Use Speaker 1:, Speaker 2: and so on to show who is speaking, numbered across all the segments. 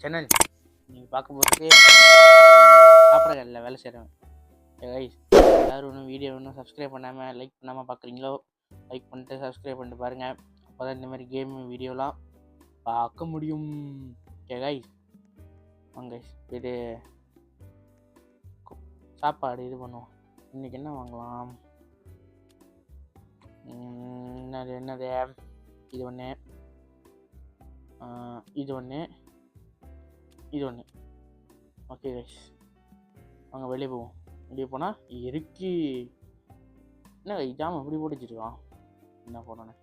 Speaker 1: Channel. நீங்கள் பார்க்க போகிறது சாப்பிட்ற கடையில் வேலை செய்கிறேன். கைஸ், எல்லோரும் இன்னும் வீடியோ இன்னும் சப்ஸ்கிரைப் பண்ணாமல் லைக் பண்ணாமல் பார்க்குறீங்களோ, லைக் பண்ணிட்டு சப்ஸ்கிரைப் பண்ணிட்டு பாருங்கள். அப்போ தான் இந்த மாதிரி கேம் வீடியோலாம் பார்க்க முடியும். ஓகே கைஸ், வாங்க கைஸ் இது சாப்பாடு இது பண்ணுவோம். இன்றைக்கி என்ன வாங்கலாம்? என்னது இது ஒன்று, இது ஒன்று, இது ஒன்று. ஓகே கைஸ், வாங்க வெளியே போவோம். வெளியே போனால் இறுக்கி என்ன கை ஜாமான் இப்படி போட்டு வச்சுருக்கான். என்ன போனோன்னு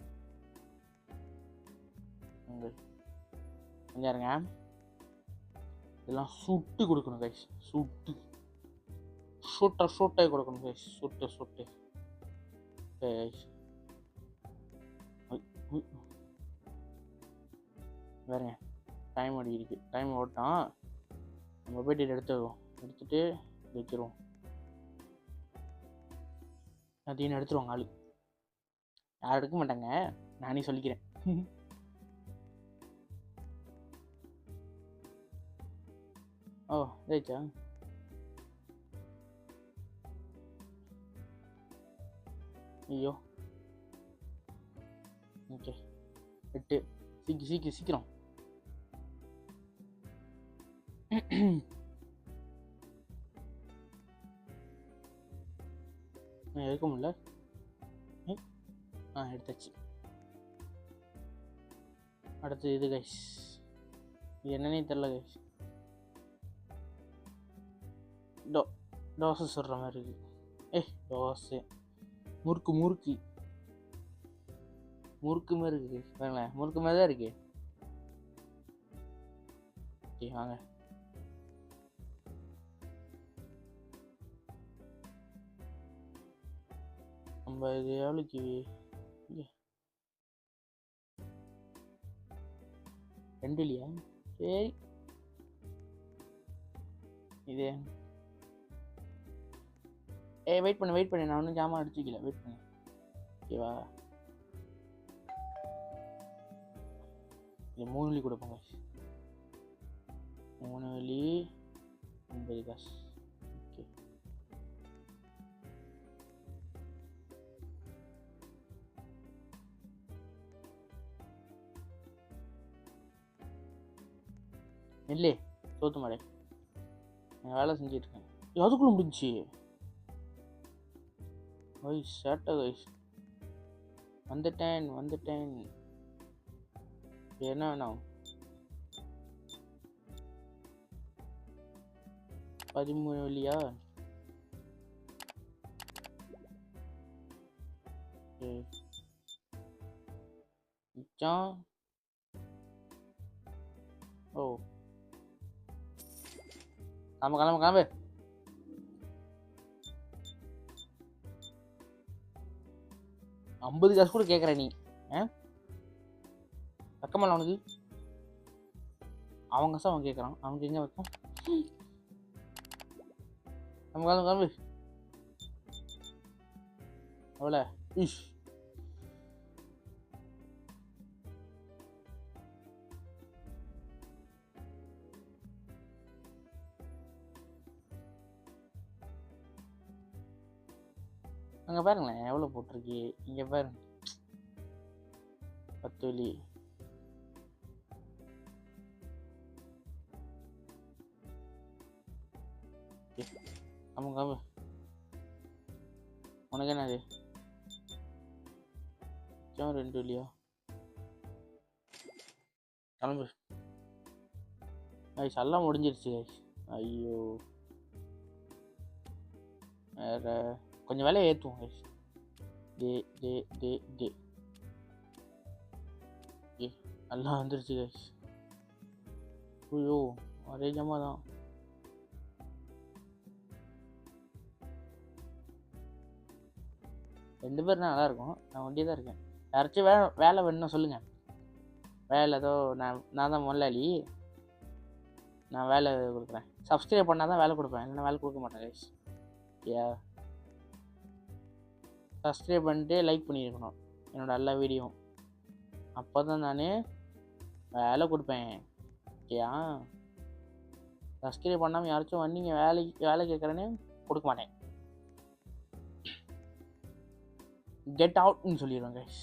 Speaker 1: கொஞ்சம் இருங்க. இதெல்லாம் சுட்டு கொடுக்கணும் கைஸ். சுட்டை கொடுக்கணும் கைஸ். சுட்டு வேறுங்க டைம் அடிக்கிருக்கு. டைம் ஓட்டான். நம்ம போய்ட்டு எடுத்துட்டு வச்சுருவோம். அதையும் எடுத்துருவாங்க. ஆளு யாரும் எடுக்க மாட்டாங்க, நானே சொல்லிக்கிறேன். ஓ ஜெயிச்சா? ஐயோ, ஓகே எட்டு. சீக்கிரம் எடுக்க முடியல. எடுத்தாச்சு. அடுத்து இது கைஸ், இது என்னன்னே தெரில கைஸ். தோசை சுடுற மாதிரி இருக்கு. தோசை முறுக்கு மாதிரி இருக்கு. பாருங்களேன், முறுக்கு மாதிரி தான் இருக்கு. ஓகே வாங்க. நம்ம இது எவ்வளோக்கு? ரெண்டு இல்லையா? சரி, இது வெயிட் பண்ணு. நான் ஒன்றும் ஜாமான் அடிச்சுக்கல. வெயிட் பண்ணு. ஓகேவா? இது 3 வழி கொடுப்போங்க. 3 வழி 50 காசு. ஓகே, இல்லை சோத்து மாடே, நான் வேலை செஞ்சிட்ருக்கேன். அதுக்குள்ள முடிஞ்சிச்சு. கைஸ் சேட்டை கைஸ். வந்துட்டேன். என்ன வேணும்? 13 வழியா? மிச்சம். ஓ கிளம்பு. 50 காசு கூட கேட்குற நீ? பக்கமல்ல அவனுக்கு. அவங்க காசு அவன் கேட்குறான். அவனுக்கு எங்கே வைக்கும்? நம்ம கிளம்பு. அவ்வளோ இஷ். அங்கே பாருங்களேன் எவ்வளோ போட்டிருக்கு. இங்கே பாருங்க, 10 வழி. கிளம்பு. உனக்கு என்னது? 2 வழியா? கிளம்பு. கைஸ் எல்லாம் முடிஞ்சிருச்சு கைஸ். ஐயோ, வேற கொஞ்சம் வேலையை ஏற்றுவோம் கைஸ். எல்லாம் வந்துருச்சு கைஸ். ஐயோ, ஒரே ஜமா தான். ரெண்டு பேரும் நல்லா இருக்கும். நான் ஒண்டியே தான் இருக்கேன். யாராச்சும் வேலை வேணும்னா சொல்லுங்கள். வேலை ஏதோ நான் தான் முதலாளி. நான் வேலை கொடுக்குறேன். சப்ஸ்கிரைப் பண்ணால் தான் வேலை கொடுப்பேன், இல்லைன்னா வேலை கொடுக்க மாட்டேன் கைஸ். சப்ஸ்கிரைப் பண்ணிட்டு லைக் பண்ணியிருக்கணும் என்னோடய எல்லா வீடியோவும். அப்போ தான் நான் வேலை கொடுப்பேன். ஓகேயா? சப்ஸ்கிரைப் பண்ணாமல் யாராச்சும் வந்தீங்க வேலை கேட்குறேன்னு கொடுக்க மாட்டேன். கெட் அவுட்னு சொல்லிடுவேன் கைஸ்.